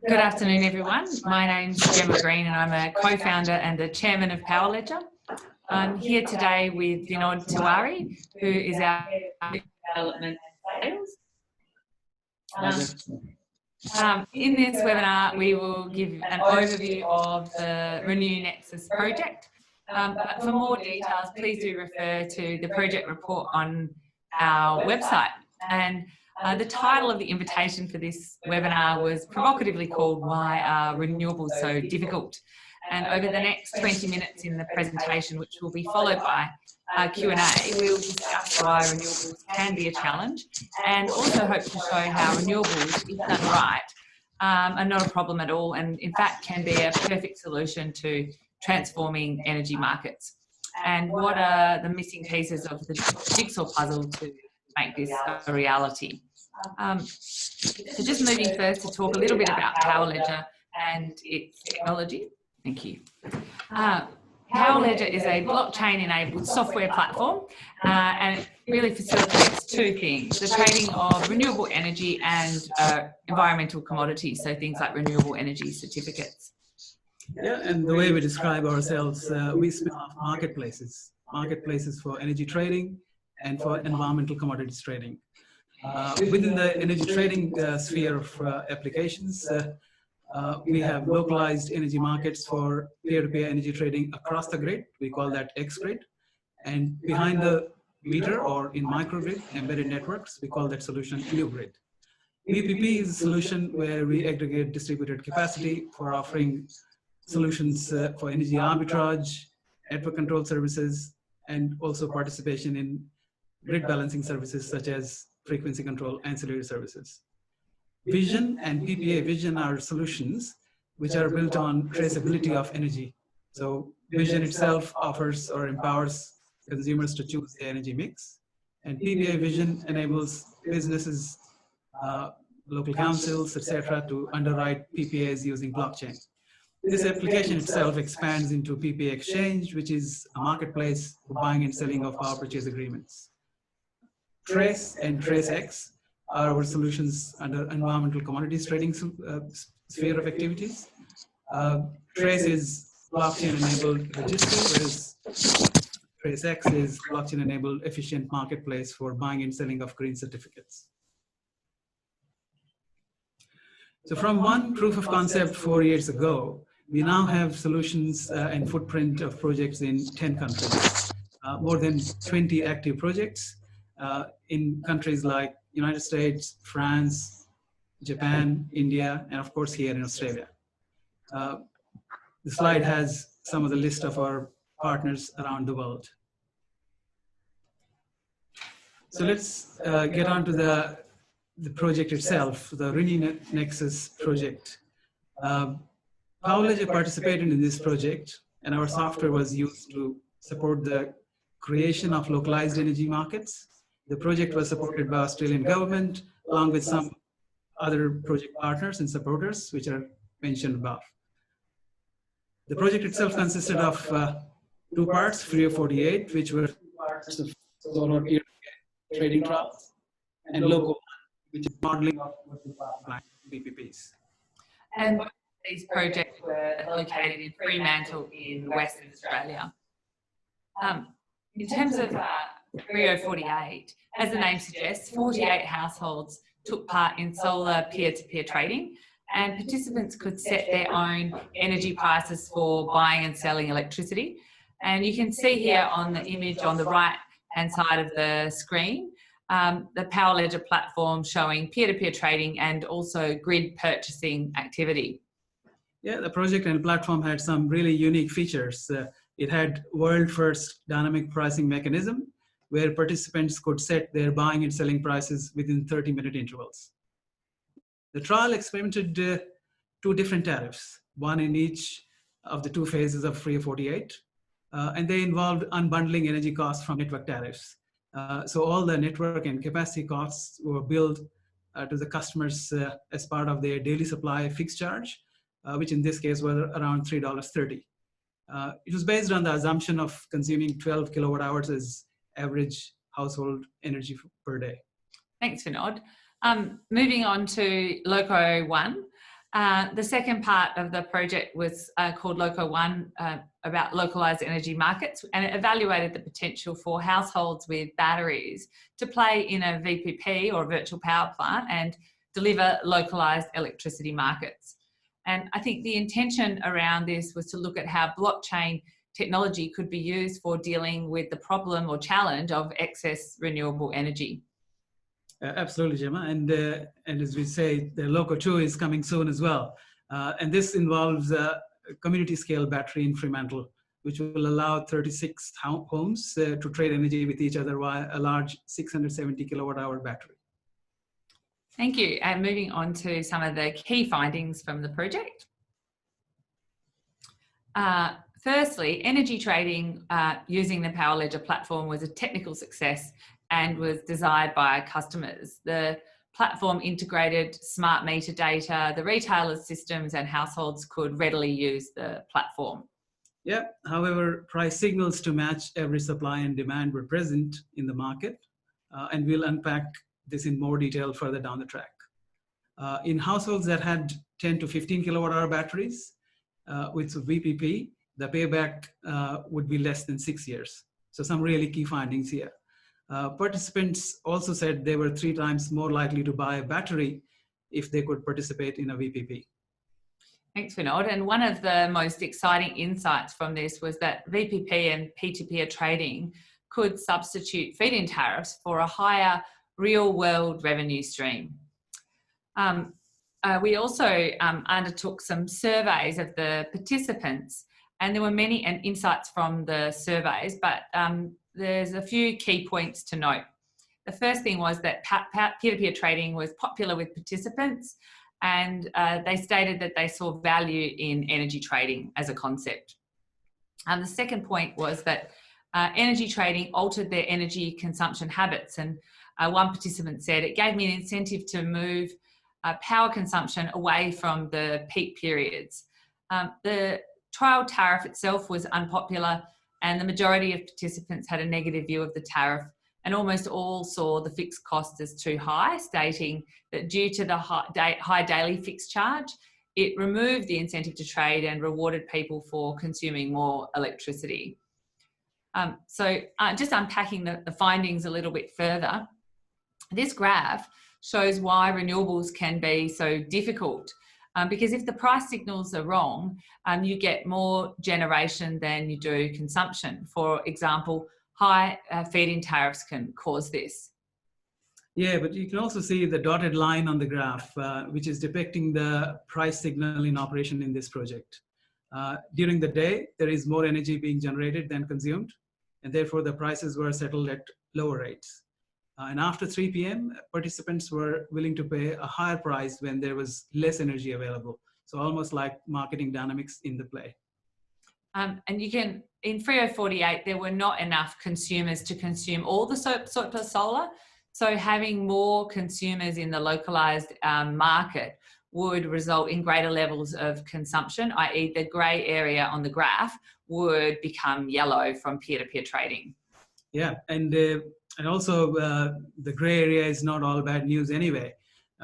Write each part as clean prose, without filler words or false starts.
Good afternoon, everyone. My name's Gemma Green and I'm a co-founder and the chairman of Power Ledger. I'm here today with Vinod Tiwari, who is our development sales. In this webinar, we will give an overview of the RENeW Nexus project. But for more details, please do refer to the project report on our website. And the title of the invitation for this webinar was provocatively called "Why Are Renewables So Difficult?" And over the next 20 minutes in the presentation, which will be followed by Q&A, we will discuss why renewables can be a challenge and also hope to show how renewables, if done right, are not a problem at all and in fact can be a perfect solution to transforming energy markets. And what are the missing pieces of the jigsaw puzzle to make this a reality. So just moving first to talk a little bit about Power Ledger and its technology. Thank you. Power Ledger is a blockchain-enabled software platform and it really facilitates two things: the trading of renewable energy and environmental commodities, so things like renewable energy certificates. Yeah, and the way we describe ourselves, we spin off marketplaces for energy trading and for environmental commodities trading. Within the energy trading sphere of applications, we have localized energy markets for peer-to-peer energy trading across the grid. We call that X-Grid. And behind the meter or in microgrid, embedded networks, we call that solution New Grid. VPP is a solution where we aggregate distributed capacity for offering solutions for energy arbitrage, network control services, and also participation in grid balancing services such as frequency control ancillary services. Vision and PPA Vision are solutions which are built on traceability of energy. So Vision itself offers or empowers consumers to choose their energy mix. And PPA Vision enables businesses, local councils, etc., to underwrite PPAs using blockchain. This application itself expands into PPA Exchange, which is a marketplace for buying and selling of power purchase agreements. Trace and TraceX are our solutions under environmental commodities trading sphere of activities. Trace is blockchain-enabled registry, whereas TraceX is blockchain-enabled efficient marketplace for buying and selling of green certificates. So from one proof of concept 4 years ago, we now have solutions and footprint of projects in 10 countries, more than 20 active projects in countries like United States, France, Japan, India, and of course here in Australia. The slide has some of the list of our partners around the world. So let's get on to the project itself, the RENeW Nexus project. Power Ledger participated in this project, and our software was used to support the creation of localized energy markets. The project was supported by Australian government, along with some other project partners and supporters, which are mentioned above. The project itself consisted of two parts, FREO 48, which were parts of solar trading trials, and LOCO, which is modeling of BPPs. And these projects were located in Fremantle in Western Australia. In terms of FREO 48, as the name suggests, 48 households took part in solar peer-to-peer trading, and participants could set their own energy prices for buying and selling electricity. And you can see here on the image on the right-hand side of the screen, the Power Ledger platform showing peer-to-peer trading and also grid purchasing activity. Yeah, the project and platform had some really unique features. It had world-first dynamic pricing mechanism, where participants could set their buying and selling prices within 30-minute intervals. The trial experimented two different tariffs, one in each of the two phases of FREO 48, and they involved unbundling energy costs from network tariffs. So all the network and capacity costs were billed to the customers as part of their daily supply fixed charge, which in this case was around $3.30. It was based on the assumption of consuming 12 kilowatt hours as average household energy per day. Thanks, Vinod. Moving on to LOCO 1. The second part of the project was called Loco 1, about localised energy markets, and it evaluated the potential for households with batteries to play in a VPP or a virtual power plant and deliver localised electricity markets. And I think the intention around this was to look at how blockchain technology could be used for dealing with the problem or challenge of excess renewable energy. Absolutely, Gemma. And as we say, the Loco 2 is coming soon as well. And this involves a community scale battery in Fremantle, which will allow 36 homes to trade energy with each other via a large 670 kilowatt hour battery. Thank you. And moving on to some of the key findings from the project. Firstly, energy trading using the Power Ledger platform was a technical success and was desired by customers. The platform integrated smart meter data, the retailers' systems and households could readily use the platform. Yeah, however, price signals to match every supply and demand were present in the market, and we'll unpack this in more detail further down the track. In households that had 10 to 15 kilowatt hour batteries with VPP, the payback would be less than 6 years. So some really key findings here. Participants also said they were 3 times more likely to buy a battery if they could participate in a VPP. Thanks, Vinod. And one of the most exciting insights from this was that VPP and Peer-to-Peer trading could substitute feed-in tariffs for a higher real-world revenue stream. We also undertook some surveys of the participants, and there were many insights from the surveys, but there's a few key points to note. The first thing was that peer-to-peer trading was popular with participants, and they stated that they saw value in energy trading as a concept. The second point was that energy trading altered their energy consumption habits, and one participant said, "It gave me an incentive to move power consumption away from the peak periods." The trial tariff itself was unpopular, and the majority of participants had a negative view of the tariff, and almost all saw the fixed cost as too high, stating that due to the high daily fixed charge, it removed the incentive to trade and rewarded people for consuming more electricity. Just unpacking the findings a little bit further, this graph shows why renewables can be so difficult. Because if the price signals are wrong, you get more generation than you do consumption. For example, high feed-in tariffs can cause this. Yeah, but you can also see the dotted line on the graph, which is depicting the price signal in operation in this project. During the day, there is more energy being generated than consumed, and therefore the prices were settled at lower rates. And after 3 p.m., participants were willing to pay a higher price when there was less energy available. So almost like marketing dynamics in the play. And you can, in 3048, there were not enough consumers to consume all the surplus solar. So having more consumers in the localised market would result in greater levels of consumption, i.e. the grey area on the graph would become yellow from peer-to-peer trading. Yeah, and also the gray area is not all bad news anyway,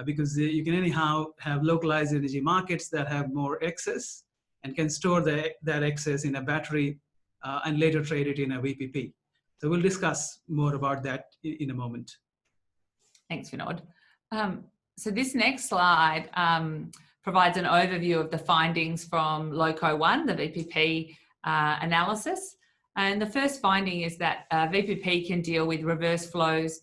because you can anyhow have localized energy markets that have more excess and can store that excess in a battery and later trade it in a VPP. So we'll discuss more about that in a moment. Thanks, Vinod. So this next slide provides an overview of the findings from Loco 1, the VPP analysis. And the first finding is that VPP can deal with reverse flows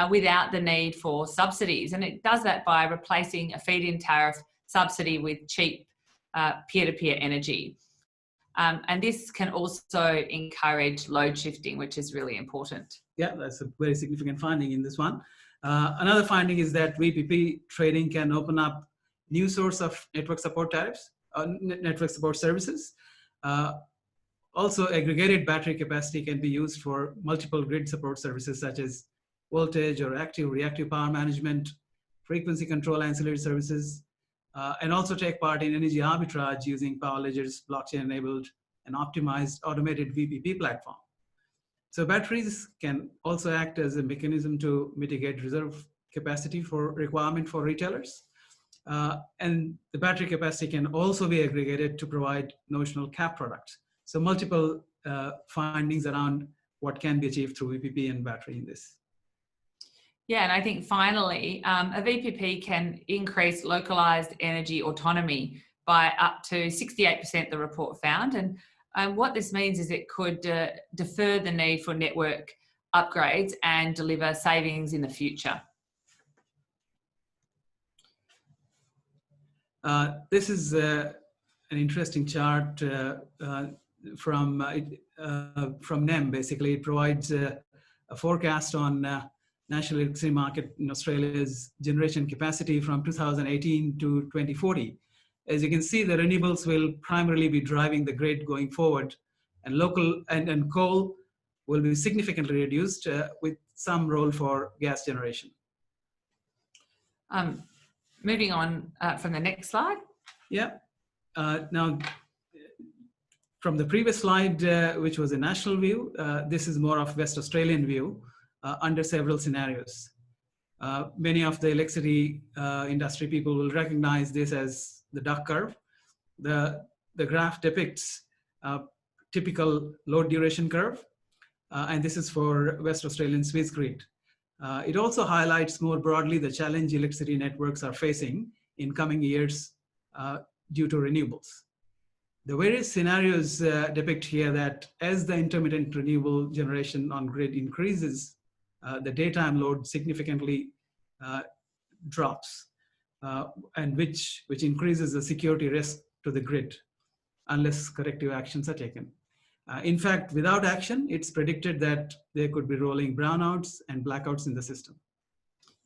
without the need for subsidies. And it does that by replacing a feed-in tariff subsidy with cheap peer-to-peer energy. And this can also encourage load shifting, which is really important. Yeah, that's a very significant finding in this one. Another finding is that VPP trading can open up new source of network support tariffs, network support services. Also, aggregated battery capacity can be used for multiple grid support services such as voltage or active reactive power management, frequency control ancillary services, and also take part in energy arbitrage using Power Ledger's blockchain-enabled and optimized automated VPP platform. So batteries can also act as a mechanism to mitigate reserve capacity for requirement for retailers. And the battery capacity can also be aggregated to provide notional cap products. So multiple findings around what can be achieved through VPP and battery in this. Yeah, and I think finally, a VPP can increase localized energy autonomy by up to 68%, the report found. And what this means is it could defer the need for network upgrades and deliver savings in the future. This is an interesting chart from NEM. Basically, it provides a forecast on national electricity market in Australia's generation capacity from 2018 to 2040. As you can see, the renewables will primarily be driving the grid going forward, and local and coal will be significantly reduced with some role for gas generation. Moving on from the next slide. Yeah. Now, from the previous slide, which was a national view, this is more of West Australian view under several scenarios. Many of the electricity industry people will recognize this as the duck curve. The graph depicts a typical load duration curve, and this is for West Australian Swiss grid. It also highlights more broadly the challenge electricity networks are facing in coming years due to renewables. The various scenarios depict here that as the intermittent renewable generation on grid increases, the daytime load significantly drops, and which increases the security risk to the grid unless corrective actions are taken. In fact, without action, it's predicted that there could be rolling brownouts and blackouts in the system.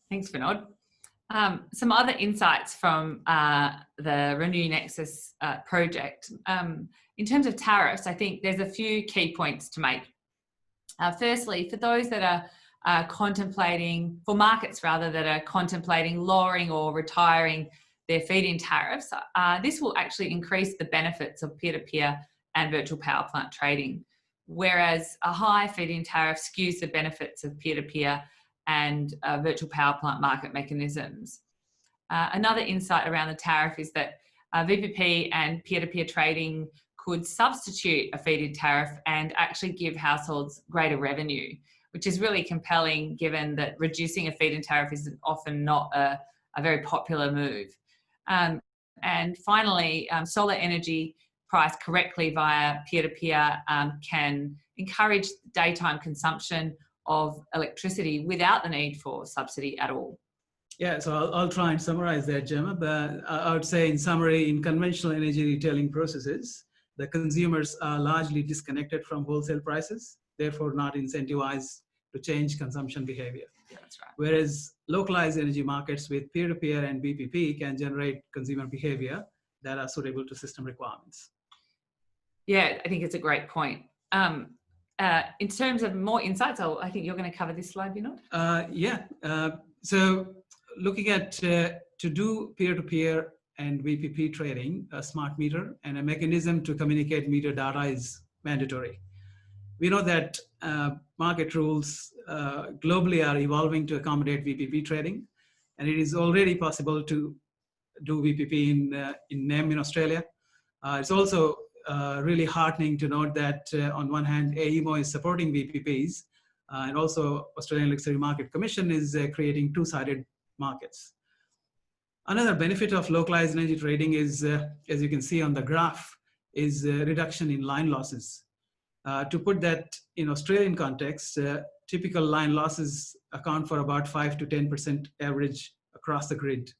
Thanks, Vinod. Some other insights from the RENew Nexus project. In terms of tariffs, I think there's a few key points to make. Firstly, for those that are contemplating, for markets rather, that are contemplating lowering or retiring their feed-in tariffs, this will actually increase the benefits of peer-to-peer and virtual power plant trading, whereas a high feed-in tariff skews the benefits of peer-to-peer and virtual power plant market mechanisms. Another insight around the tariff is that VPP and peer-to-peer trading could substitute a feed-in tariff and actually give households greater revenue, which is really compelling given that reducing a feed-in tariff is often not a very popular move. And finally, solar energy priced correctly via peer-to-peer can encourage daytime consumption of electricity without the need for subsidy at all. Yeah, so I'll try and summarize that, Gemma. But I would say in summary, in conventional energy retailing processes, the consumers are largely disconnected from wholesale prices, therefore not incentivized to change consumption behavior. Yeah, that's right. Whereas localized energy markets with peer-to-peer and VPP can generate consumer behavior that are suitable to system requirements. Yeah, I think it's a great point. In terms of more insights, I think you're going to cover this slide, Vinod. So looking at to do peer-to-peer and VPP trading, a smart meter and a mechanism to communicate meter data is mandatory. We know that market rules globally are evolving to accommodate VPP trading, and it is already possible to do VPP in NEM in Australia. It's also really heartening to note that on one hand, AEMO is supporting VPPs, and also Australian Electricity Market Commission is creating two-sided markets. Another benefit of localized energy trading is, as you can see on the graph, is reduction in line losses. To put that in Australian context, typical line losses account for about 5 to 10% average across the grid.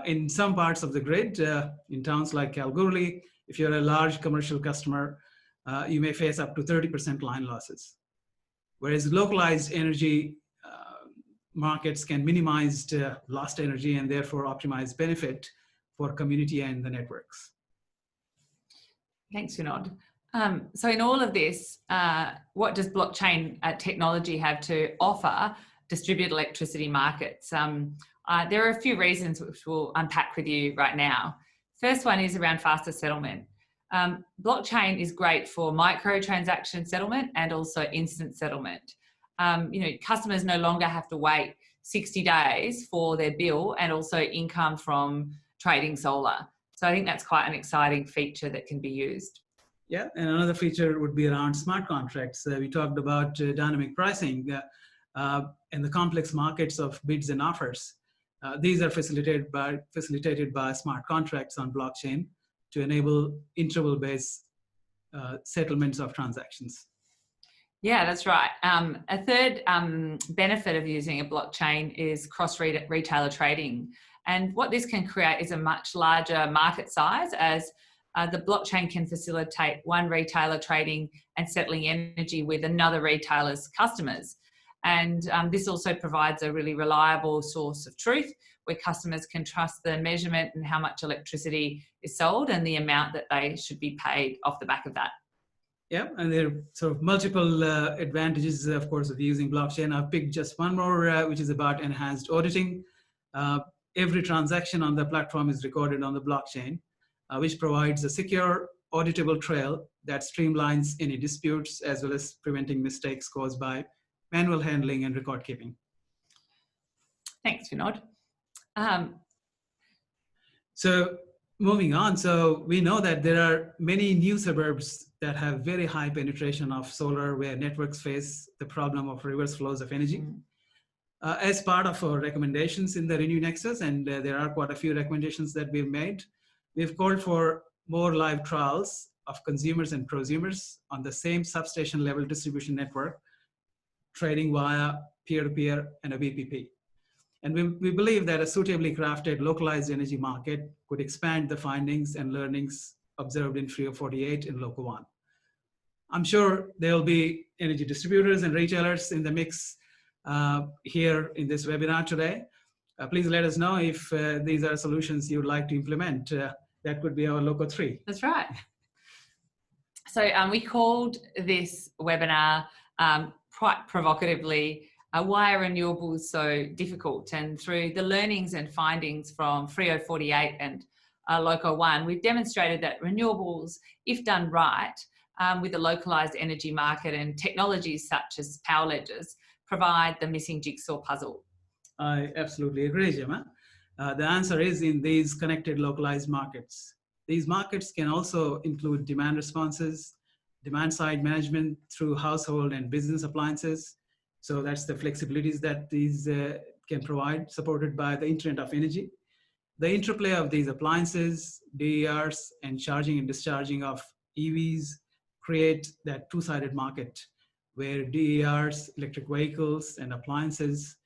In some parts of the grid, in towns like Kalgoorlie, if you're a large commercial customer, you may face up to 30% line losses. Whereas localized energy markets can minimize lost energy and therefore optimize benefit for community and the networks. Thanks, Vinod. So in all of this, what does blockchain technology have to offer distributed electricity markets? There are a few reasons which we'll unpack with you right now. First one is around faster settlement. Blockchain is great for micro-transaction settlement and also instant settlement. Customers no longer have to wait 60 days for their bill, and also income from trading solar. So I think that's quite an exciting feature that can be used. Yeah, and another feature would be around smart contracts. We talked about dynamic pricing and the complex markets of bids and offers. These are facilitated by smart contracts on blockchain to enable interval-based settlements of transactions. Yeah, that's right. A third benefit of using a blockchain is cross-retailer trading. And what this can create is a much larger market size, as the blockchain can facilitate one retailer trading and settling energy with another retailer's customers. And this also provides a really reliable source of truth where customers can trust the measurement and how much electricity is sold and the amount that they should be paid off the back of that. Yeah, and there are sort of multiple advantages, of course, of using blockchain. I've picked just one more, which is about enhanced auditing. Every transaction on the platform is recorded on the blockchain, which provides a secure, auditable trail that streamlines any disputes as well as preventing mistakes caused by manual handling and record keeping. Thanks, Vinod. So moving on, so we know that there are many new suburbs that have very high penetration of solar, where networks face the problem of reverse flows of energy. As part of our recommendations in the RENew Nexus, and there are quite a few recommendations that we've made, we've called for more live trials of consumers and prosumers on the same substation level distribution network, trading via peer-to-peer and a VPP. And we believe that a suitably crafted localized energy market could expand the findings and learnings observed in FREO 48 in Loco 1. I'm sure there will be energy distributors and retailers in the mix here in this webinar today. Please let us know if these are solutions you would like to implement. That could be our Loco 3. That's right. So we called this webinar quite provocatively, why are renewables so difficult? And through the learnings and findings from FREO 48 and Loco 1, we've demonstrated that renewables, if done right, with a localized energy market and technologies such as power ledgers, provide the missing jigsaw puzzle. I absolutely agree, Gemma. The answer is in these connected localized markets. These markets can also include demand responses, demand side management through household and business appliances. So that's the flexibilities that these can provide, supported by the Internet of Energy. The interplay of these appliances, DERs, and charging and discharging of EVs create that two-sided market where DERs, electric vehicles, and appliances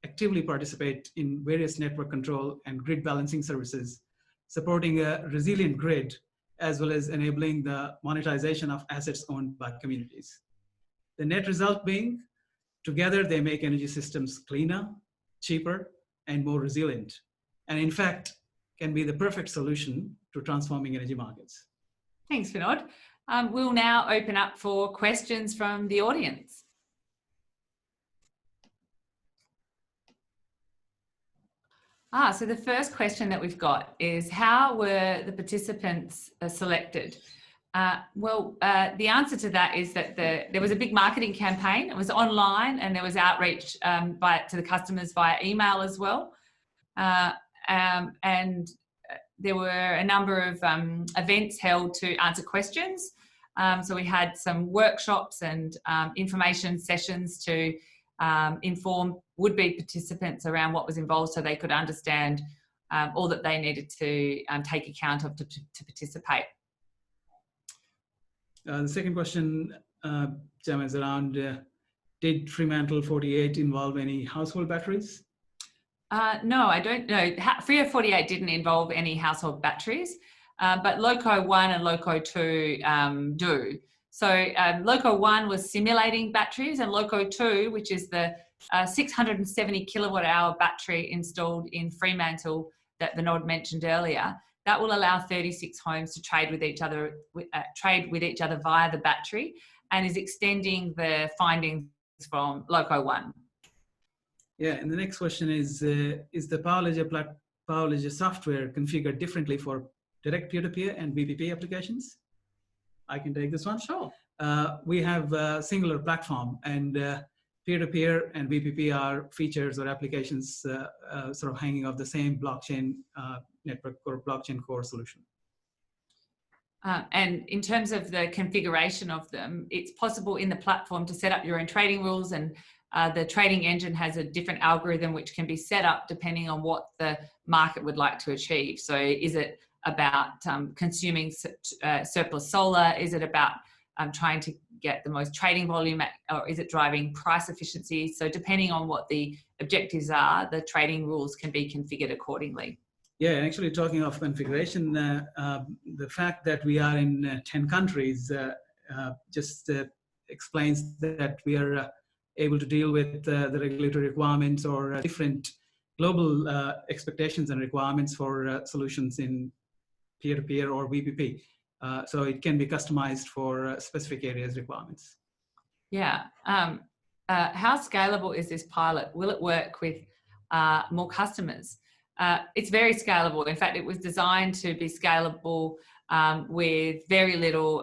actively participate in various network control and grid balancing services, supporting a resilient grid, as well as enabling the monetization of assets owned by communities. The net result being, together they make energy systems cleaner, cheaper, and more resilient, and in fact, can be the perfect solution to transforming energy markets. Thanks, Vinod. We'll now open up for questions from the audience. So the first question that we've got is, how were the participants selected? The answer to that is that there was a big marketing campaign. It was online, and there was outreach to the customers via email as well. And there were a number of events held to answer questions. So we had some workshops and information sessions to inform would-be participants around what was involved, so they could understand all that they needed to take account of to participate. The second question, Gemma, is around, did Fremantle 48 involve any household batteries? No, I don't know. FREO 48 didn't involve any household batteries, but Loco 1 and Loco 2 do. So Loco 1 was simulating batteries, and Loco 2, which is the 670 kilowatt hour battery installed in Fremantle that Vinod mentioned earlier, that will allow 36 homes to trade with each other via the battery, and is extending the findings from Loco 1. Yeah, and the next question is the Power Ledger software configured differently for direct peer-to-peer and VPP applications? I can take this one. Sure. We have a singular platform, and peer-to-peer and VPP are features or applications sort of hanging off the same blockchain network or blockchain core solution. And in terms of the configuration of them, it's possible in the platform to set up your own trading rules, and the trading engine has a different algorithm which can be set up depending on what the market would like to achieve. So is it about consuming surplus solar? Is it about trying to get the most trading volume, or is it driving price efficiency? So depending on what the objectives are, the trading rules can be configured accordingly. Yeah, actually talking of configuration, the fact that we are in 10 countries just explains that we are able to deal with the regulatory requirements or different global expectations and requirements for solutions in peer-to-peer or VPP. So it can be customized for specific areas requirements. Yeah. How scalable is this pilot? Will it work with more customers? It's very scalable. In fact, it was designed to be scalable with very little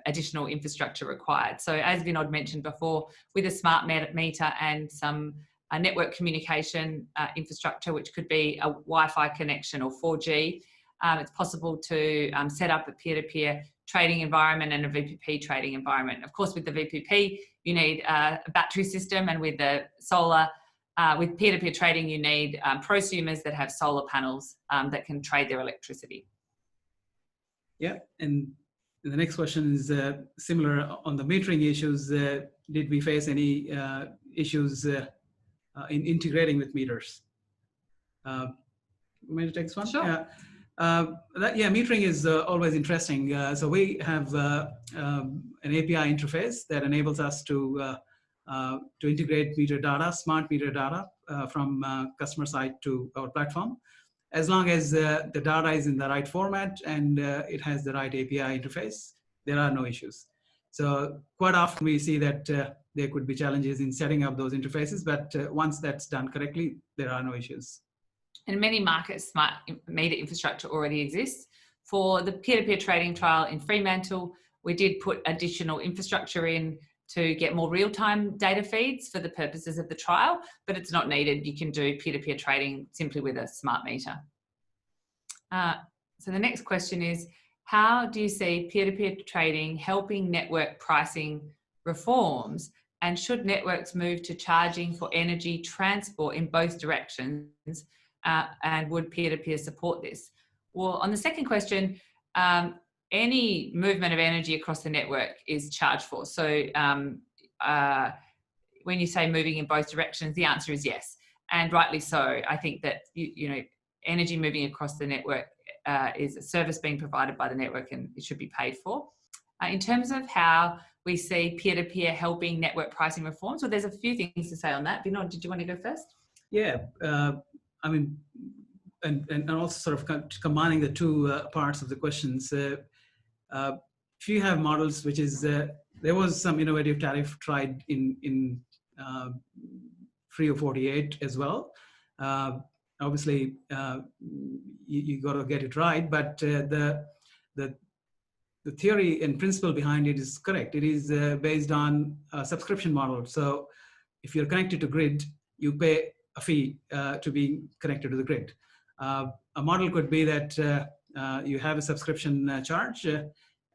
additional infrastructure required. So as Vinod mentioned before, with a smart meter and some network communication infrastructure, which could be a Wi-Fi connection or 4G, it's possible to set up a peer-to-peer trading environment and a VPP trading environment. Of course, with the VPP, you need a battery system, and with the solar, with peer-to-peer trading, you need prosumers that have solar panels that can trade their electricity. Yeah, and the next question is similar on the metering issues. Did we face any issues in integrating with meters? Want me to take this one? Sure. Yeah. Metering is always interesting. So we have an API interface that enables us to integrate meter data, smart meter data from customer side to our platform. As long as the data is in the right format and it has the right API interface, there are no issues. So quite often we see that there could be challenges in setting up those interfaces, but once that's done correctly, there are no issues. In many markets, smart meter infrastructure already exists. For the peer-to-peer trading trial in Fremantle, we did put additional infrastructure in to get more real-time data feeds for the purposes of the trial, but it's not needed. You can do peer-to-peer trading simply with a smart meter. So the next question is, how do you see peer-to-peer trading helping network pricing reforms, and should networks move to charging for energy transport in both directions, and would peer-to-peer support this? Well, on the second question, any movement of energy across the network is charged for. So when you say moving in both directions, the answer is yes, and rightly so. I think that energy moving across the network is a service being provided by the network, and it should be paid for. In terms of how we see peer-to-peer helping network pricing reforms, well, there's a few things to say on that. Vinod, did you want to go first? Yeah, I mean, and also sort of combining the two parts of the questions. If you have models, which is, there was some innovative tariff tried in Free 48 as well. Obviously, you got to get it right, but the theory and principle behind it is correct. It is based on a subscription model. So if you're connected to grid, you pay a fee to be connected to the grid. A model could be that you have a subscription charge,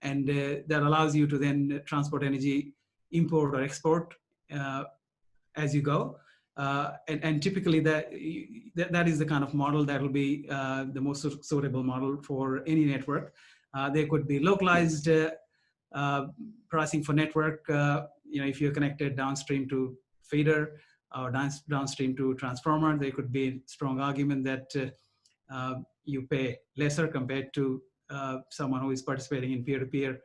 and that allows you to then transport energy, import or export as you go. And typically that is the kind of model that will be the most suitable model for any network. There could be localized pricing for network. If you're connected downstream to feeder or downstream to transformer, there could be a strong argument that you pay lesser compared to someone who is participating in peer-to-peer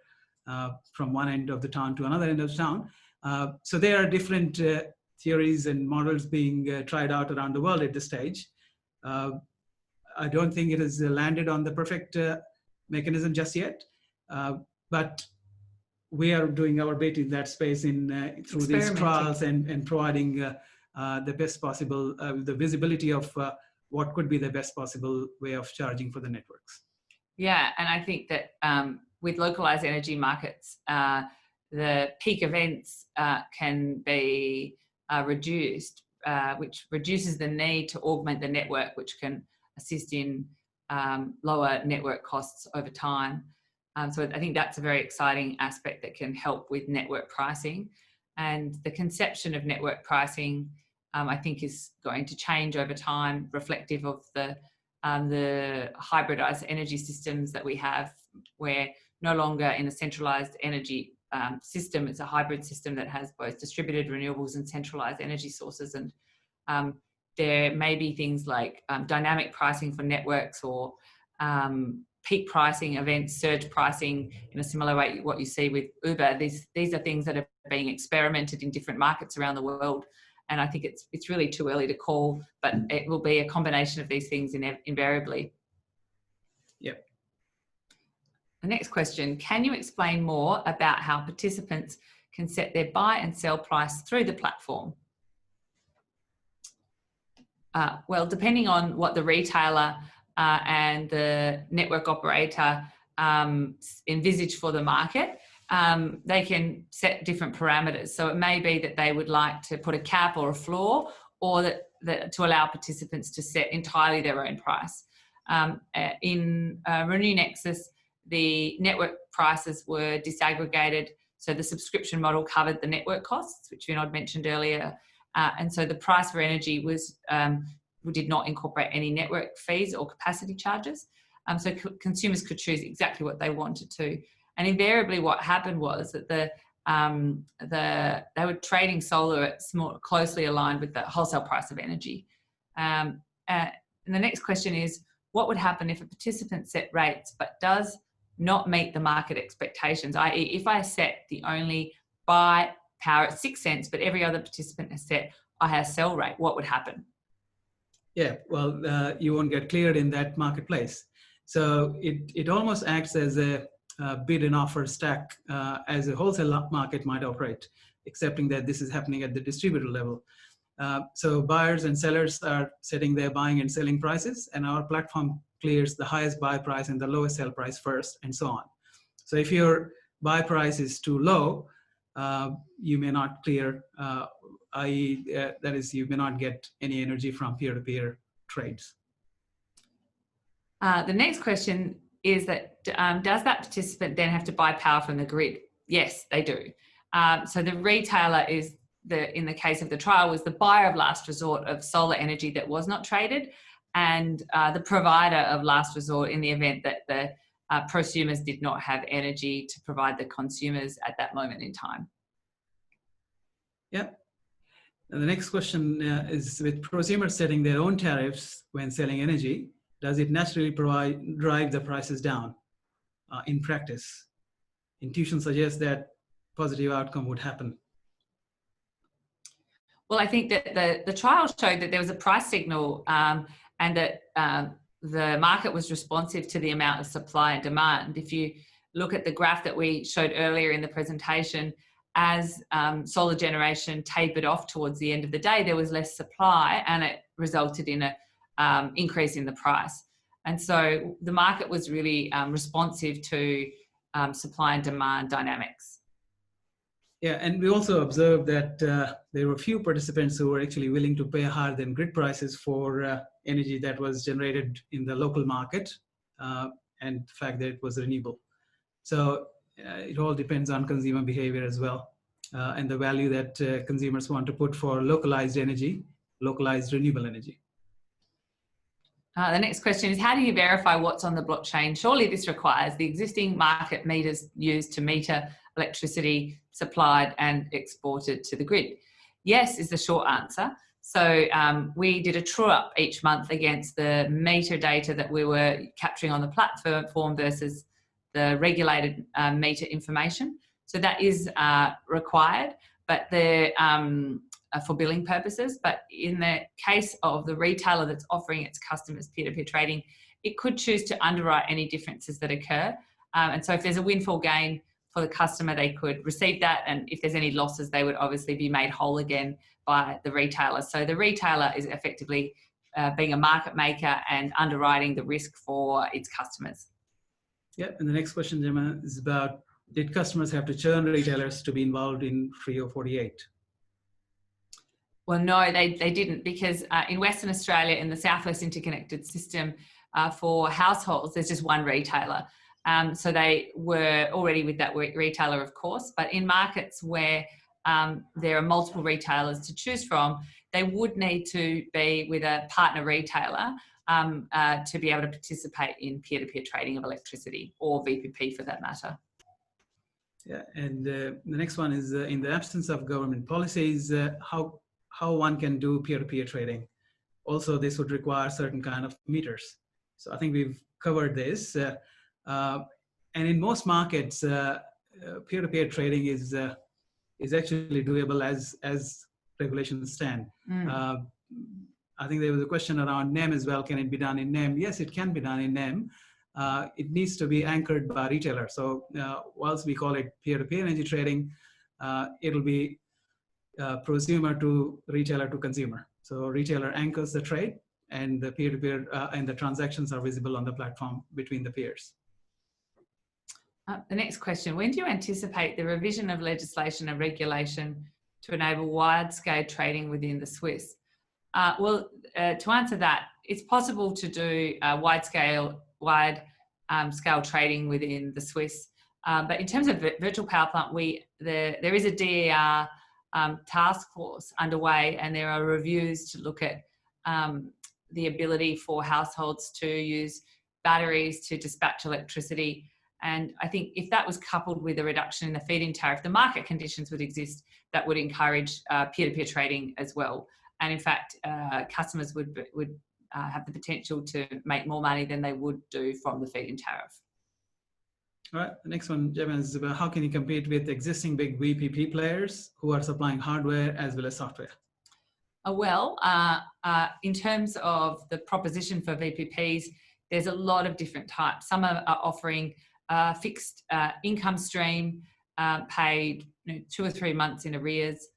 from one end of the town to another end of the town. So there are different theories and models being tried out around the world at this stage. I don't think it has landed on the perfect mechanism just yet, but we are doing our bit in that space through these trials and providing the best possible, the visibility of what could be the best possible way of charging for the networks. Yeah, and I think that with localized energy markets, the peak events can be reduced, which reduces the need to augment the network, which can assist in lower network costs over time. So I think that's a very exciting aspect that can help with network pricing. And the conception of network pricing, I think, is going to change over time, reflective of the hybridized energy systems that we have, where no longer in a centralized energy system, it's a hybrid system that has both distributed renewables and centralized energy sources. And there may be things like dynamic pricing for networks, or peak pricing events, surge pricing in a similar way what you see with Uber. These are things that are being experimented in different markets around the world. And I think it's really too early to call, but it will be a combination of these things invariably. Yep. The next question, can you explain more about how participants can set their buy and sell price through the platform? Well, depending on what the retailer and the network operator envisage for the market, they can set different parameters. So it may be that they would like to put a cap or a floor, or that to allow participants to set entirely their own price. In RENeW Nexus, the network prices were disaggregated. So the subscription model covered the network costs, which Vinod mentioned earlier. And so the price for energy was did not incorporate any network fees or capacity charges. So consumers could choose exactly what they wanted to. And invariably what happened was that they were trading solar at closely aligned with the wholesale price of energy. And the next question is, what would happen if a participant set rates but does not meet the market expectations? I.e., if I set the only buy power at 6 cents, but every other participant has set a higher sell rate, what would happen? Yeah, well, you won't get cleared in that marketplace. So it almost acts as a bid and offer stack as a wholesale market might operate, accepting that this is happening at the distributor level. So buyers and sellers are setting their buying and selling prices, and our platform clears the highest buy price and the lowest sell price first, and so on. So if your buy price is too low, you may not clear, i.e. That is, you may not get any energy from peer-to-peer trades. The next question is that does that participant then have to buy power from the grid? Yes, they do. So the retailer is, in the case of the trial, was the buyer of last resort of solar energy that was not traded, and the provider of last resort in the event that the prosumers did not have energy to provide the consumers at that moment in time. Yep. And the next question is, with prosumers setting their own tariffs when selling energy, does it naturally drive the prices down in practice? Intuition suggests that positive outcome would happen. Well, I think that the trial showed that there was a price signal and that the market was responsive to the amount of supply and demand. If you look at the graph that we showed earlier in the presentation, as solar generation tapered off towards the end of the day, there was less supply, and it resulted in an increase in the price. And so the market was really responsive to supply and demand dynamics. Yeah, and we also observed that there were few participants who were actually willing to pay higher than grid prices for energy that was generated in the local market, and the fact that it was renewable. So it all depends on consumer behavior as well, and the value that consumers want to put for localized energy, localized renewable energy. The next question is, how do you verify what's on the blockchain? Surely this requires the existing market meters used to meter electricity supplied and exported to the grid. Yes is the short answer. So we did a true up each month against the meter data that we were capturing on the platform versus the regulated meter information. So that is required, but for billing purposes. But in the case of the retailer that's offering its customers peer-to-peer trading, it could choose to underwrite any differences that occur. And so if there's a windfall gain for the customer, they could receive that. And if there's any losses, they would obviously be made whole again by the retailer. So the retailer is effectively being a market maker and underwriting the risk for its customers. Yeah, and the next question, Gemma, is about Did customers have to churn retailers to be involved in 3048? Well, no, they didn't, because in Western Australia, in the Southwest Interconnected System for households, there's just one retailer. So they were already with that retailer, of course, but in markets where there are multiple retailers to choose from, they would need to be with a partner retailer to be able to participate in peer-to-peer trading of electricity, or VPP for that matter. Yeah, and the next one is in the absence of government policies, how one can do peer-to-peer trading. Also, this would require certain kind of meters. So I think we've covered this. And in most markets, peer-to-peer trading is actually doable as regulations stand. I think there was a question around NEM as well. Can it be done in NEM? Yes, it can be done in NEM. It needs to be anchored by retailer. So whilst we call it peer-to-peer energy trading, it'll be prosumer to retailer to consumer. So retailer anchors the trade, and the peer-to-peer and the transactions are visible on the platform between the peers. The next question, when do you anticipate the revision of legislation and regulation to enable wide-scale trading within the Swiss? Well, to answer that, it's possible to do wide-scale trading within the Swiss. But in terms of virtual power plant, there is a DER task force underway, and there are reviews to look at the ability for households to use batteries to dispatch electricity. And I think if that was coupled with a reduction in the feed-in tariff, the market conditions would exist that would encourage peer-to-peer trading as well. And in fact, customers would have the potential to make more money than they would do from the feed-in tariff. All right, the next one, Jevon, is about how can you compete with existing big VPP players who are supplying hardware as well as software? Well, in terms of the proposition for VPPs, there's a lot of different types. Some are offering fixed income stream paid 2 or 3 months in arrears.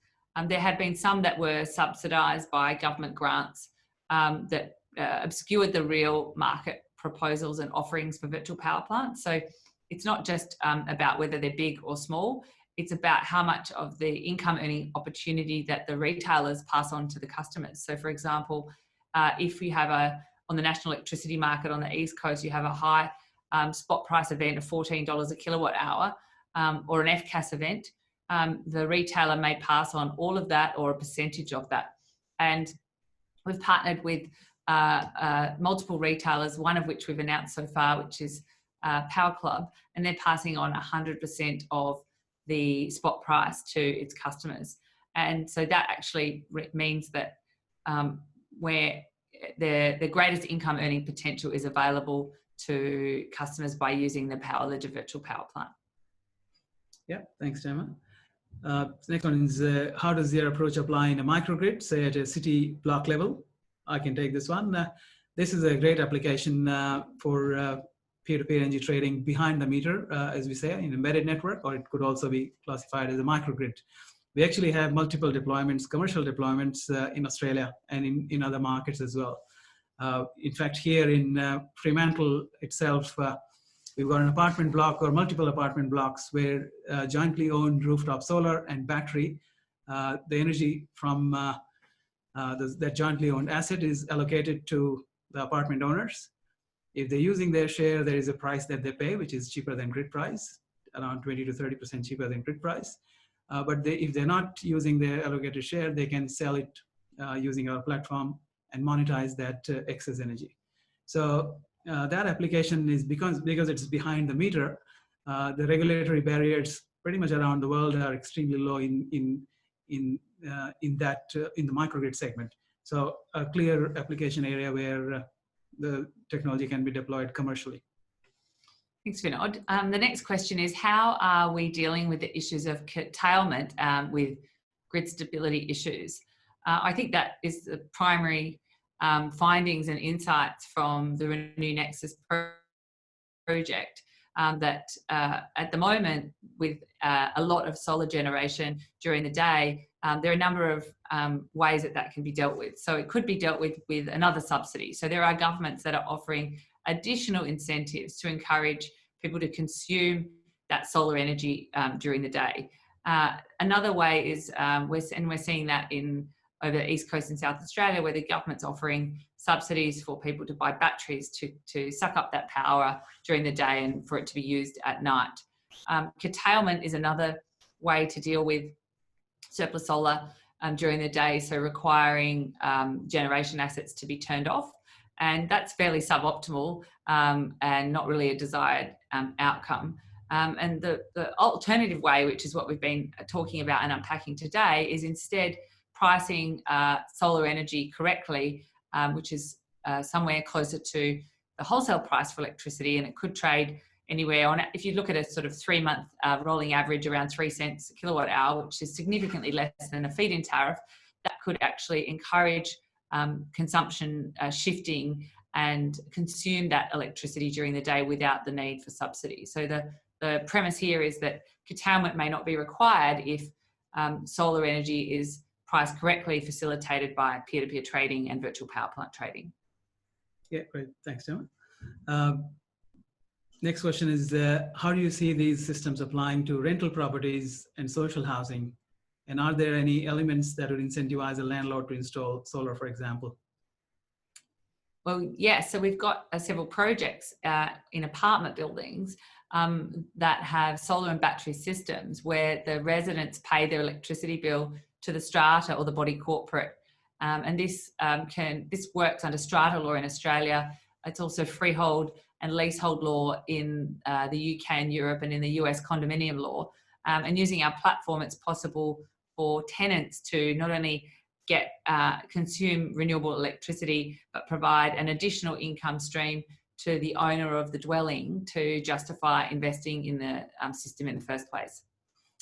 There have been some that were subsidised by government grants that obscured the real market proposals and offerings for virtual power plants. So it's not just about whether they're big or small, it's about how much of the income earning opportunity that the retailers pass on to the customers. So for example, if you have on the national electricity market on the East Coast, you have a high spot price event of $14 a kilowatt hour or an FCAS event, the retailer may pass on all of that or a percentage of that. And we've partnered with multiple retailers, one of which we've announced so far, which is Power Club, and they're passing on 100% of the spot price to its customers. And so that actually means that where the greatest income earning potential is available to customers by using the Power Ledger virtual power plant. Yeah, thanks, Gemma. Next one is how does your approach apply in a microgrid, say at a city block level? I can take this one. This is a great application for peer-to-peer energy trading behind the meter, as we say, in embedded network, or it could also be classified as a microgrid. We actually have multiple deployments, commercial deployments in Australia and in other markets as well. In fact, here in Fremantle itself, we've got an apartment block or multiple apartment blocks where jointly owned rooftop solar and battery, the energy from that jointly owned asset is allocated to the apartment owners. If they're using their share, there is a price that they pay, which is cheaper than grid price, around 20 to 30% cheaper than grid price. But if they're not using their allocated share, they can sell it using our platform and monetize that excess energy. So that application is because it's behind the meter, the regulatory barriers pretty much around the world are extremely low in the microgrid segment. So a clear application area where the technology can be deployed commercially. Thanks, Vinod. The next question is, how are we dealing with the issues of curtailment with grid stability issues? I think that is the primary findings and insights from the RENeW Nexus project, that at the moment, with a lot of solar generation during the day, there are a number of ways that can be dealt with. So it could be dealt with another subsidy. So there are governments that are offering additional incentives to encourage people to consume that solar energy during the day. Another way is, we're seeing that over the East Coast in South Australia, where the government's offering subsidies for people to buy batteries to suck up that power during the day and for it to be used at night. Curtailment is another way to deal with surplus solar during the day, so requiring generation assets to be turned off. And that's fairly suboptimal and not really a desired outcome. And the alternative way, which is what we've been talking about and unpacking today, is instead pricing solar energy correctly, which is somewhere closer to the wholesale price for electricity, and it could trade anywhere on, if you look at a sort of 3-month rolling average, around 3 cents a kilowatt hour, which is significantly less than a feed-in tariff. That could actually encourage consumption shifting and consume that electricity during the day without the need for subsidy. So the premise here is that curtailment may not be required if solar energy is priced correctly, facilitated by peer-to-peer trading and virtual power plant trading. Yeah, great. Thanks, Gemma. Next question is, how do you see these systems applying to rental properties and social housing? And are there any elements that would incentivize a landlord to install solar, for example? Well, yeah, so we've got several projects in apartment buildings that have solar and battery systems where the residents pay their electricity bill to the strata or the body corporate. And this works under strata law in Australia. It's also freehold and leasehold law in the UK and Europe, and in the US condominium law. And using our platform, it's possible for tenants to not only consume renewable electricity, but provide an additional income stream to the owner of the dwelling to justify investing in the system in the first place.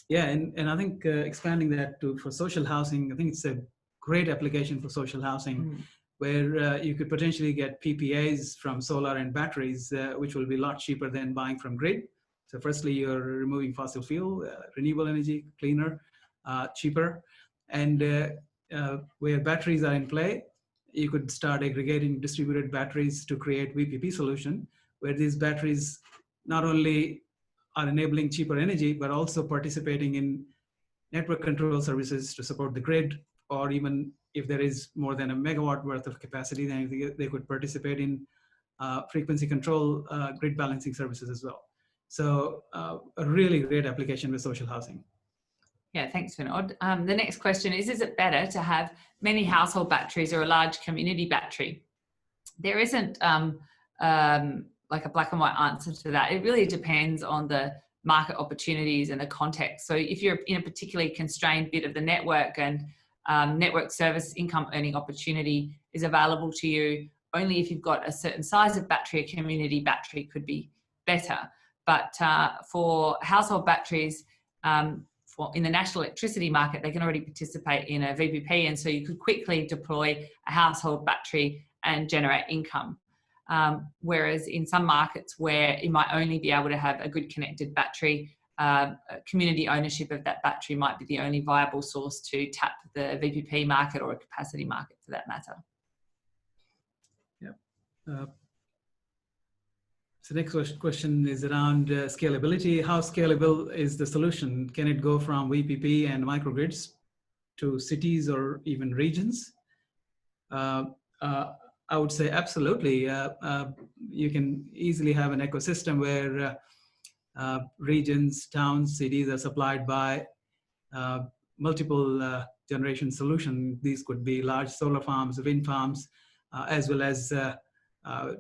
Yeah, and I think expanding that for social housing, I think it's a great application for social housing, where you could potentially get PPAs from solar and batteries, which will be a lot cheaper than buying from grid. So firstly, you're removing fossil fuel, renewable energy, cleaner, cheaper. And where batteries are in play, you could start aggregating distributed batteries to create VPP solution, where these batteries not only are enabling cheaper energy, but also participating in network control services to support the grid, or even if there is more than a megawatt worth of capacity, then they could participate in frequency control grid balancing services as well. So a really great application with social housing. Yeah, thanks, Vinod. The next question is it better to have many household batteries or a large community battery? There isn't like a black and white answer to that. It really depends on the market opportunities and the context. So if you're in a particularly constrained bit of the network and network service income earning opportunity is available to you, only if you've got a certain size of battery, a community battery could be better. But for household batteries, in the national electricity market, they can already participate in a VPP, and so you could quickly deploy a household battery and generate income. Whereas in some markets where you might only be able to have a good connected battery, community ownership of that battery might be the only viable source to tap the VPP market or a capacity market for that matter. Yeah. So next question is around scalability. How scalable is the solution? Can it go from VPP and microgrids to cities or even regions? I would say absolutely. You can easily have an ecosystem where regions, towns, cities are supplied by multiple generation solutions. These could be large solar farms, wind farms, as well as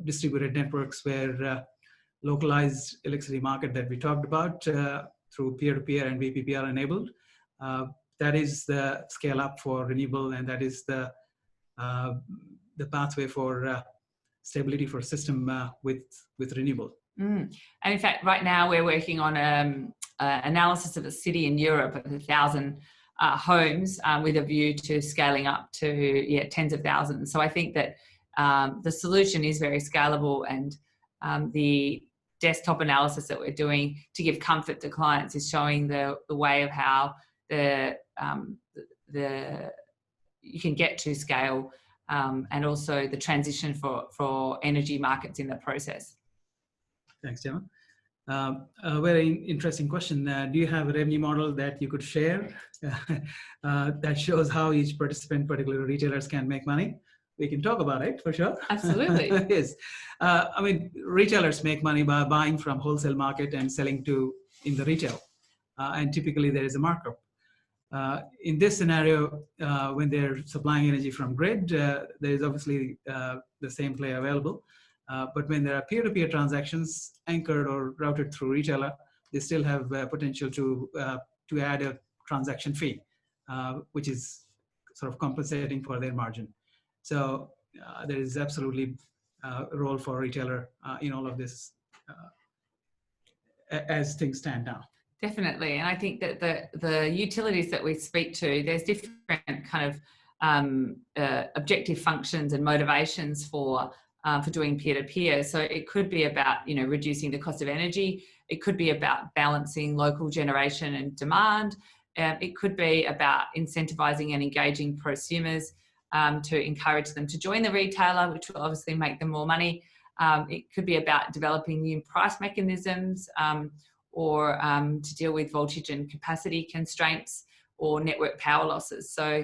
distributed networks where localized electricity market that we talked about through peer-to-peer and VPP are enabled. That is the scale up for renewable, and that is the pathway for stability for system with renewable. And in fact, right now we're working on analysis of a city in Europe of 1,000 homes with a view to scaling up to tens of thousands. So I think that the solution is very scalable, and the desktop analysis that we're doing to give comfort to clients is showing the way of how you can get to scale, and also the transition for energy markets in the process. Thanks, Gemma. A very interesting question. Do you have a revenue model that you could share that shows how each participant, particularly retailers, can make money? We can talk about it for sure. Absolutely. Yes. I mean, retailers make money by buying from wholesale market and selling to in the retail. And typically there is a markup. In this scenario, when they're supplying energy from grid, there is obviously the same play available. But when there are peer-to-peer transactions anchored or routed through retailer, they still have potential to add a transaction fee, which is sort of compensating for their margin. So there is absolutely a role for a retailer in all of this as things stand now. Definitely, and I think that the utilities that we speak to, there's different kind of objective functions and motivations for doing peer-to-peer. So it could be about, you know, reducing the cost of energy. It could be about balancing local generation and demand. It could be about incentivizing and engaging prosumers to encourage them to join the retailer, which will obviously make them more money. It could be about developing new price mechanisms or to deal with voltage and capacity constraints or network power losses. So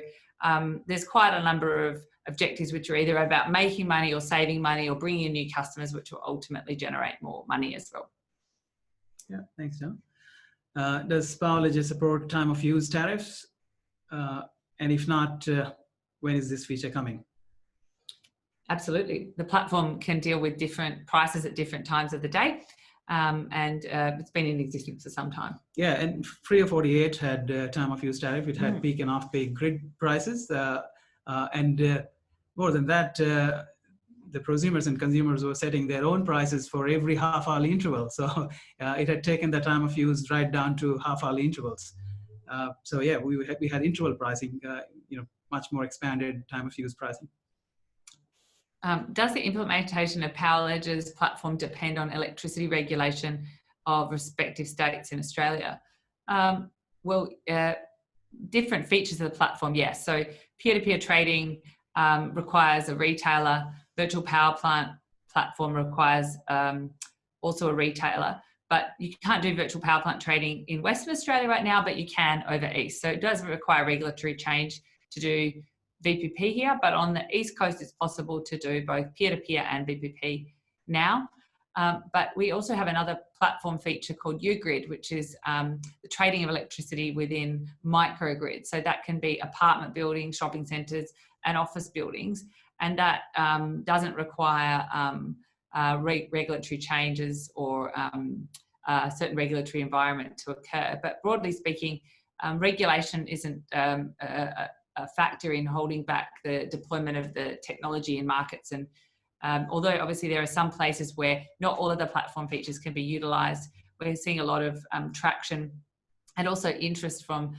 there's quite a number of objectives which are either about making money or saving money or bringing in new customers, which will ultimately generate more money as well. Yeah, thanks, John. Does PowerLedger support time of use tariffs? And if not, when is this feature coming? Absolutely. The platform can deal with different prices at different times of the day. And it's been in existence for some time. Yeah, and 3.48 had time of use tariff. It had peak and off-peak grid prices. And more than that, the prosumers and consumers were setting their own prices for every half-hourly interval. So it had taken the time of use right down to half-hourly intervals. So yeah, we had interval pricing, you know, much more expanded time of use pricing. Does the implementation of PowerLedger's platform depend on electricity regulation of respective states in Australia? Well, different features of the platform, yes. So peer-to-peer trading requires a retailer. Virtual power plant platform requires also a retailer. But you can't do virtual power plant trading in Western Australia right now, but you can over East. So it does require regulatory change to do VPP here, but on the East Coast, it's possible to do both peer-to-peer and VPP now. But we also have another platform feature called UGrid, which is the trading of electricity within microgrids. So that can be apartment buildings, shopping centres, and office buildings. And that doesn't require regulatory changes or a certain regulatory environment to occur. But broadly speaking, regulation isn't a factor in holding back the deployment of the technology in markets. And although obviously there are some places where not all of the platform features can be utilised, we're seeing a lot of traction and also interest from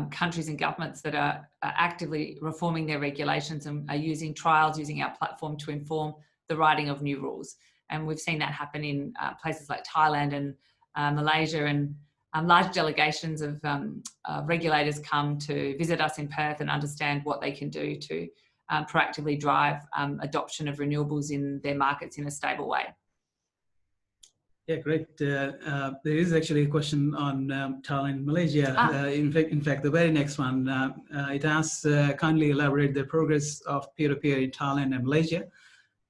countries and governments that are actively reforming their regulations and are using trials, using our platform to inform the writing of new rules. And we've seen that happen in places like Thailand and Malaysia, and large delegations of regulators come to visit us in Perth and understand what they can do to proactively drive adoption of renewables in their markets in a stable way. Yeah, great. There is actually a question on Thailand, Malaysia. In fact, the very next one, it asks, kindly elaborate the progress of peer-to-peer in Thailand and Malaysia.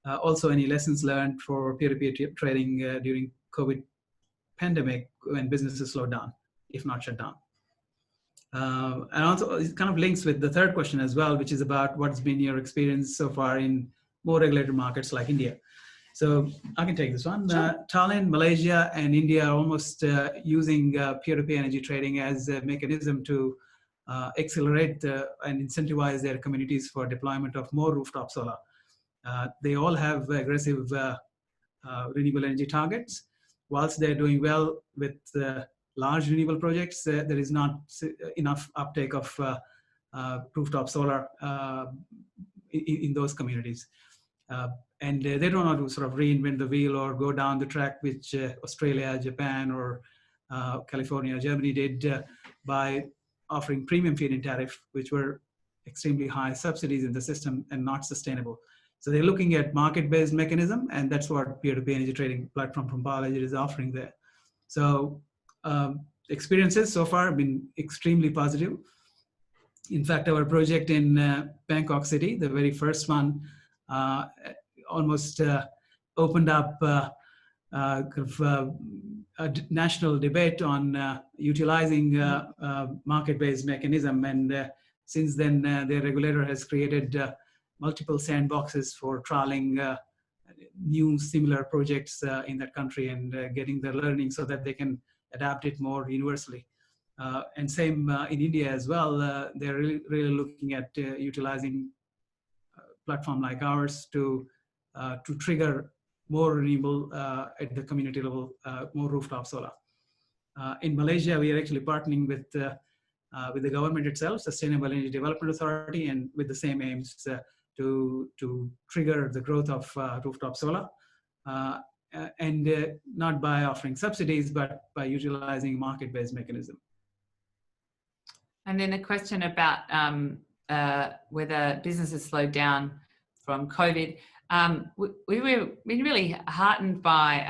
Also, any lessons learned for peer-to-peer trading during COVID pandemic when businesses slowed down, if not shut down. And also it kind of links with the third question as well, which is about what's been your experience so far in more regulated markets like India. So I can take this one. Sure. Thailand, Malaysia, and India are almost using peer-to-peer energy trading as a mechanism to accelerate and incentivize their communities for deployment of more rooftop solar. They all have aggressive renewable energy targets. Whilst they're doing well with large renewable projects, there is not enough uptake of rooftop solar in those communities. And they don't want to sort of reinvent the wheel or go down the track which Australia, Japan, or California, Germany did by offering premium feed-in tariff, which were extremely high subsidies in the system and not sustainable. So they're looking at market-based mechanism, and that's what peer-to-peer energy trading platform from PowerLedger is offering there. So experiences so far have been extremely positive. In fact, our project in Bangkok City, the very first one, almost opened up a national debate on utilizing market-based mechanism. And since then, the regulator has created multiple sandboxes for trialing new similar projects in that country and getting the learning so that they can adapt it more universally. And same in India as well. They're really looking at utilizing a platform like ours to trigger more renewable at the community level, more rooftop solar. In Malaysia, we are actually partnering with the government itself, Sustainable Energy Development Authority, and with the same aims to trigger the growth of rooftop solar, and not by offering subsidies, but by utilizing market-based mechanism. And then a question about whether businesses slowed down from COVID. We've been really heartened by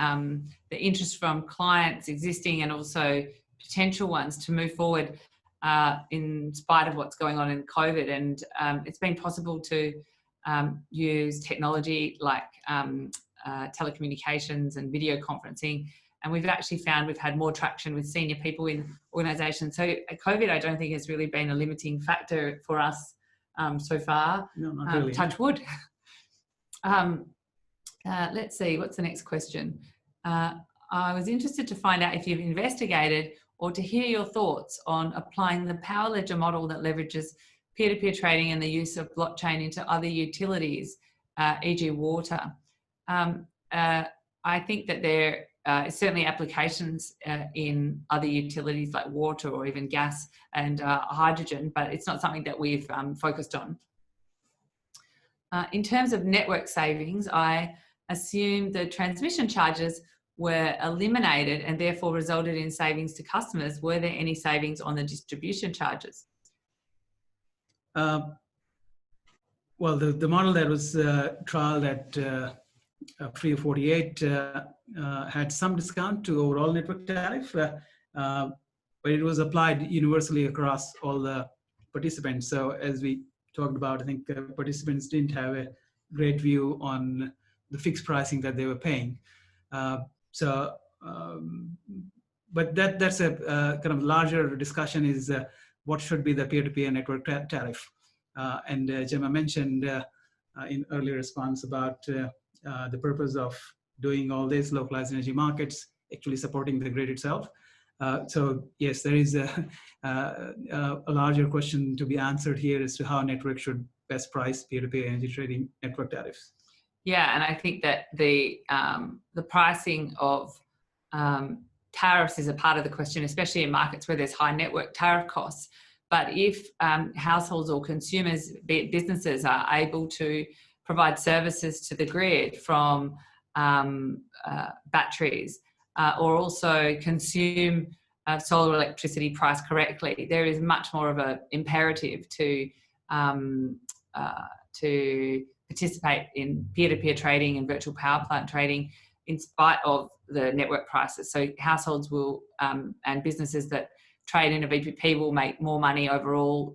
the interest from clients, existing and also potential ones, to move forward in spite of what's going on in COVID. And it's been possible to use technology like telecommunications and video conferencing. And we've actually found we've had more traction with senior people in organisations. So COVID, I don't think, has really been a limiting factor for us so far. No, not really. Touch wood. Let's see, what's the next question? I was interested to find out if you've investigated or to hear your thoughts on applying the Power Ledger model that leverages peer-to-peer trading and the use of blockchain into other utilities, e.g. water. I think that there is certainly applications in other utilities like water or even gas and hydrogen, but it's not something that we've focused on. In terms of network savings, I assume the transmission charges were eliminated and therefore resulted in savings to customers. Were there any savings on the distribution charges? Well, the model that was trialed at Free 48 had some discount to overall network tariff, but it was applied universally across all the participants. So as we talked about, I think participants didn't have a great view on the fixed pricing that they were paying. But that's a kind of larger discussion, is what should be the peer-to-peer network tariff. And Gemma mentioned in earlier response about the purpose of doing all these localized energy markets, actually supporting the grid itself. So yes, there is a larger question to be answered here as to how networks should best price peer-to-peer energy trading network tariffs. Yeah, and I think that the pricing of tariffs is a part of the question, especially in markets where there's high network tariff costs. But if households or consumers, be it businesses, are able to provide services to the grid from batteries, or also consume solar electricity priced correctly, there is much more of an imperative to participate in peer-to-peer trading and virtual power plant trading in spite of the network prices. So households will and businesses that trade in a VPP will make more money overall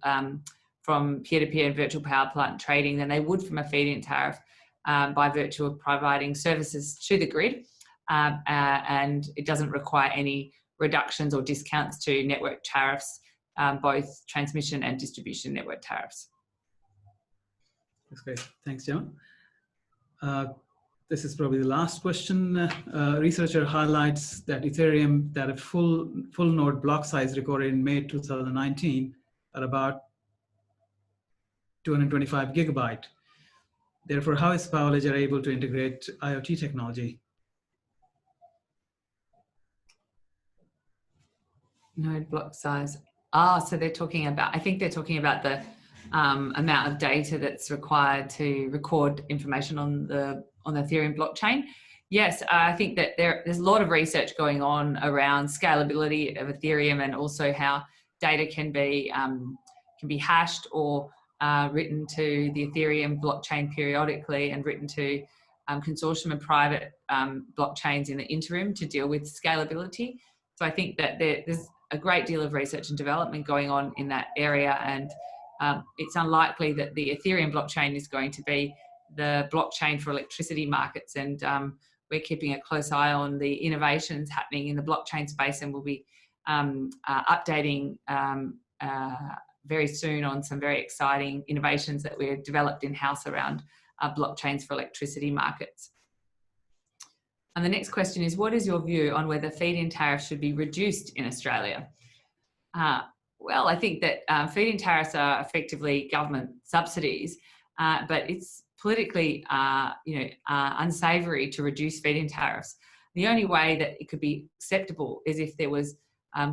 from peer-to-peer and virtual power plant trading than they would from a feed-in tariff by virtue of providing services to the grid. And it doesn't require any reductions or discounts to network tariffs, both transmission and distribution network tariffs. That's great. Thanks, Gemma. This is probably the last question. Researcher highlights that Ethereum, that a full node block size recorded in May 2019 at about 225 gigabyte. Therefore, how is Power Ledger able to integrate IoT technology? Node block size. So they're talking about, I think they're talking about the amount of data that's required to record information on the Ethereum blockchain. Yes, I think that there's a lot of research going on around scalability of Ethereum and also how data can be hashed or written to the Ethereum blockchain periodically and written to consortium and private blockchains in the interim to deal with scalability. So I think that there's a great deal of research and development going on in that area, and it's unlikely that the Ethereum blockchain is going to be the blockchain for electricity markets, and we're keeping a close eye on the innovations happening in the blockchain space, and we'll be updating very soon on some very exciting innovations that we've developed in-house around blockchains for electricity markets. And the next question is, what is your view on whether feed-in tariffs should be reduced in Australia? Well, I think that feed-in tariffs are effectively government subsidies, but it's politically unsavoury to reduce feed-in tariffs. The only way that it could be acceptable is if there was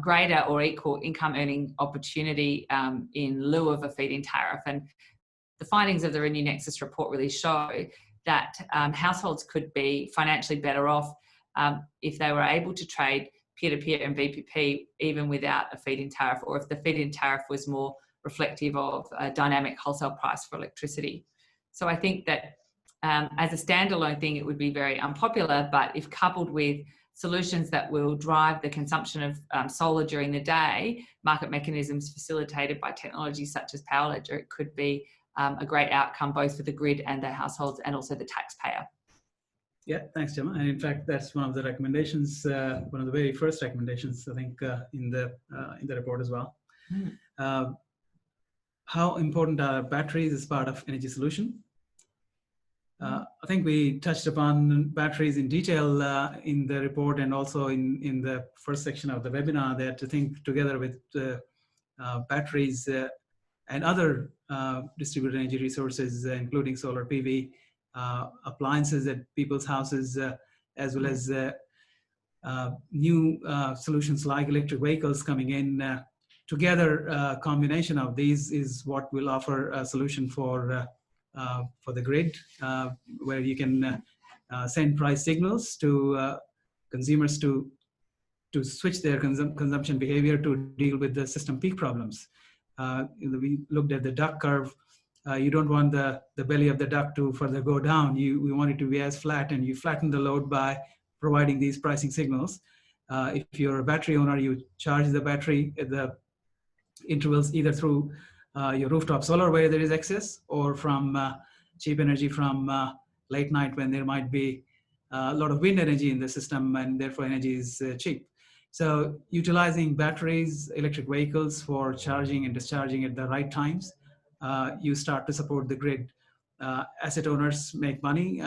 greater or equal income earning opportunity in lieu of a feed-in tariff. And the findings of the RENew Nexus report really show that households could be financially better off if they were able to trade peer-to-peer and VPP even without a feed-in tariff, or if the feed-in tariff was more reflective of a dynamic wholesale price for electricity. So I think that as a standalone thing, it would be very unpopular, but if coupled with solutions that will drive the consumption of solar during the day, market mechanisms facilitated by technologies such as Power Ledger, it could be a great outcome both for the grid and the households and also the taxpayer. Yeah, thanks, Gemma. And in fact, that's one of the recommendations, one of the very first recommendations, I think, in the report as well. How important are batteries as part of energy solution? I think we touched upon batteries in detail in the report and also in the first section of the webinar, that I think together with batteries and other distributed energy resources, including solar PV, appliances at people's houses, as well as new solutions like electric vehicles coming in. Together, a combination of these is what will offer a solution for the grid, where you can send price signals to consumers to switch their consumption behavior to deal with the system peak problems. We looked at the duck curve. You don't want the belly of the duck to further go down. We want it to be as flat, and you flatten the load by providing these pricing signals. If you're a battery owner, you charge the battery at the intervals either through your rooftop solar where there is excess, or from cheap energy from late night when there might be a lot of wind energy in the system and therefore energy is cheap. So utilizing batteries, electric vehicles for charging and discharging at the right times, you start to support the grid. Asset owners make money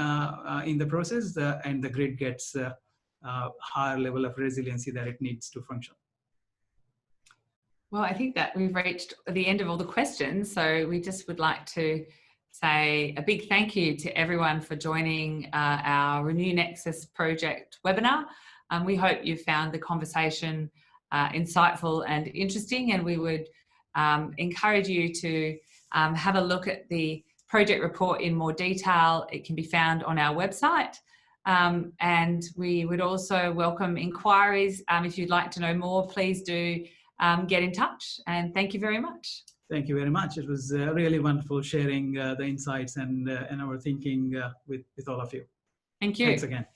in the process, and the grid gets a higher level of resiliency that it needs to function. Well, I think that we've reached the end of all the questions, so we just would like to say a big thank you to everyone for joining our RENew Nexus project webinar. We hope you found the conversation insightful and interesting, and we would encourage you to have a look at the project report in more detail. It can be found on our website, and we would also welcome inquiries. If you'd like to know more, please do get in touch, and thank you very much. Thank you very much. It was really wonderful sharing the insights and our thinking with all of you. Thank you. Thanks again.